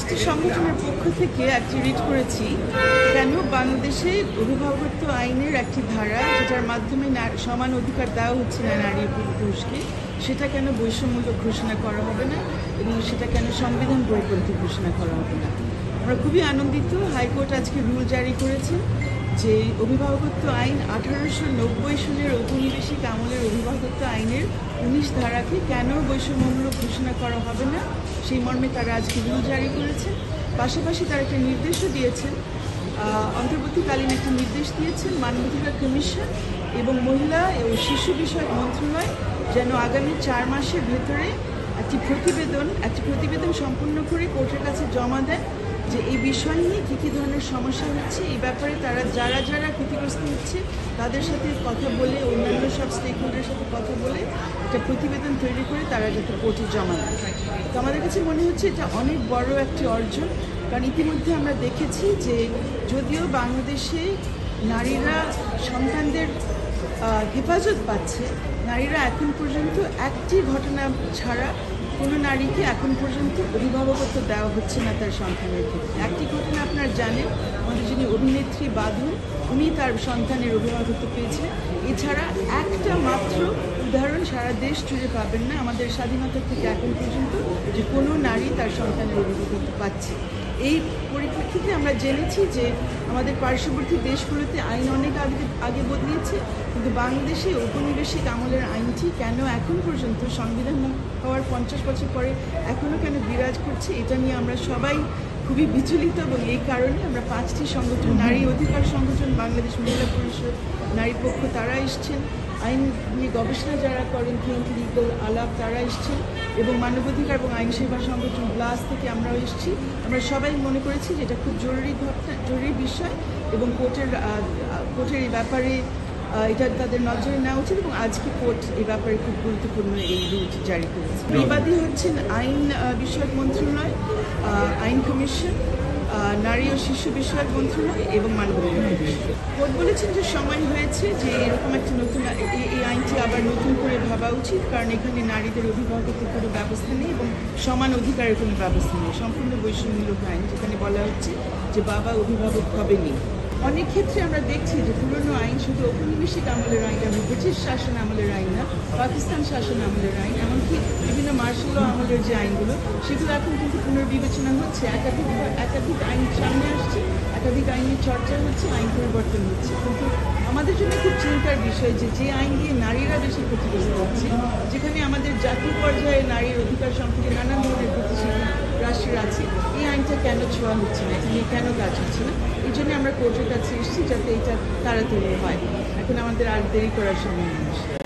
5টি সংগঠনের পক্ষ থেকে একটি রিট করেছি কেন বাংলাদেশে অভিভাবকত্ব আইনের একটি ধারা যেটার মাধ্যমে সমান অধিকার দেওয়া হচ্ছে না নারী পুরুষকে, সেটা কেন বৈষম্যমূলক ঘোষণা করা হবে না এবং সেটা কেন সংবিধান বহির্পন্থী ঘোষণা করা হবে না। আমরা খুবই আনন্দিত, হাইকোর্ট আজকে রুল জারি করেছে যে অভিভাবকত্ব আইন 1890 সনের ঔপনিবেশিক আমলের অভিভাবকত্ব আইনের 19 ধারাকে কেন বৈষম্যমূলক ঘোষণা করা হবে না সেই মর্মে তারা আজকে রুল জারি করেছেন। পাশাপাশি তারা একটা নির্দেশও দিয়েছেন, অন্তর্বর্তীকালীন একটি নির্দেশ দিয়েছেন মানবাধিকার কমিশন এবং মহিলা ও শিশু বিষয়ক মন্ত্রণালয় যেন আগামী 4 মাসের ভেতরে একটি প্রতিবেদন সম্পন্ন করে কোর্টের কাছে জমা দেন যে এই বিষয় নিয়ে কী ধরনের সমস্যা হচ্ছে, এই ব্যাপারে তারা যারা ক্ষতিগ্রস্ত হচ্ছে তাদের সাথে কথা বলে, অন্যান্য সব স্টেক হোল্ডারের সাথে কথা বলে একটা প্রতিবেদন তৈরি করে তারা যাতে কোর্টে জমা দেয়। তো আমাদের কাছে মনে হচ্ছে এটা অনেক বড় একটি অর্জন, কারণ ইতিমধ্যে আমরা দেখেছি যে যদিও বাংলাদেশে নারীরা সন্তানদের হেফাজত পাচ্ছে, নারীরা এখন পর্যন্ত একটি ঘটনা ছাড়া কোনো নারীকে এখন পর্যন্ত অভিভাবকত্ব দেওয়া হচ্ছে না তার সন্তানের ক্ষেত্রে। একটি ঘটনা আপনারা জানেন, আমাদের যিনি অভিনেত্রী বাঁধন, উনি তার সন্তানের অভিভাবকত্ব পেয়েছিলেন। এছাড়া একটা মাত্র উদাহরণ সারা দেশ জুড়ে পাবেন না আমাদের স্বাধীনতা থেকে এখন পর্যন্ত যে কোনো নারী তার সন্তানের অভিভাবকত্ব পাচ্ছে। এই পরিপ্রেক্ষিতে আমরা জেনেছি যে আমাদের পার্শ্ববর্তী দেশগুলোতে আইন অনেক আগে বদলিয়েছে, কিন্তু বাংলাদেশে ঔপনিবেশিক আমলের আইনটি কেন এখন পর্যন্ত সংবিধান হওয়ার 50 বছর পরে এখনও কেন বিরাজ করছে, এটা নিয়ে আমরা সবাই খুবই বিচলিত। এবং এই কারণে আমরা 5টি সংগঠন, নারী অধিকার সংগঠন, বাংলাদেশ মহিলা পরিষদ, নারী পক্ষ, তারা এসছেন, আইন নিয়ে গবেষণা যারা করেন থিঙ্ক লিগাল আলাপ তারা এসছেন, এবং মানবাধিকার এবং আইন সেবা সংগঠন ব্লাস থেকে আমরাও এসেছি। আমরা সবাই মনে করেছি যে এটা খুব জরুরি বিষয় এবং কোর্টের এই ব্যাপারে এটা তাদের নজরে নেওয়া উচিত, এবং আজকে কোর্ট এই ব্যাপারে খুব গুরুত্বপূর্ণ এই রুলটি জারি করেছে। বিবাদী হচ্ছেন আইন বিষয়ক মন্ত্রণালয়, আইন কমিশন, নারী ও শিশু বিষয়ক মন্ত্রণালয় এবং মানবাধিকার কমিশন। কোর্ট বলেছেন যে সময় হয়েছে যে এরকম একটি নতুন এই আইনটি আবার নতুন করে ভাবা উচিত, কারণ এখানে নারীদের অভিভাবকত্বের কোনো ব্যবস্থা নেই এবং সমান অধিকারের কোনো ব্যবস্থা নেই। সম্পূর্ণ বৈষম্যমূলক আইন, যেখানে বলা হচ্ছে যে বাবা অভিভাবক হবেনই। অনেক ক্ষেত্রে আমরা দেখছি যে পুরনো আইন শুধু ঔপনিবেশিক আমলের আইন, যেমন ব্রিটিশ শাসন আমলের আইন না, পাকিস্তান শাসন আমলের আইন, এমনকি বিভিন্ন মার্শাল ল আমলের যে আইনগুলো, সেগুলো এখন কিন্তু পুনর্বিবেচনা হচ্ছে। একাধিক আইন সামনে আসছে, একাধিক আইনের চর্চা হচ্ছে, আইন পরিবর্তন হচ্ছে। কিন্তু আমাদের জন্য খুব চিন্তার বিষয় যে আইন দিয়ে নারীরা বেশি ক্ষতিগ্রস্ত হচ্ছে, যেখানে আমাদের জাতীয় পর্যায়ে নারীর অধিকার সম্পর্কে নানান ধরনের গতিশীল রাষ্ট্রের আছে, এই আইনটা কেন ছোঁয়া হচ্ছে না, এটা নিয়ে কেন কাজ হচ্ছে না। এই জন্য আমরা কোর্টের কাছে এসেছি যাতে এটা তাড়াতাড়ি হয়। এখন আমাদের আর দেরি করার সময় নেই।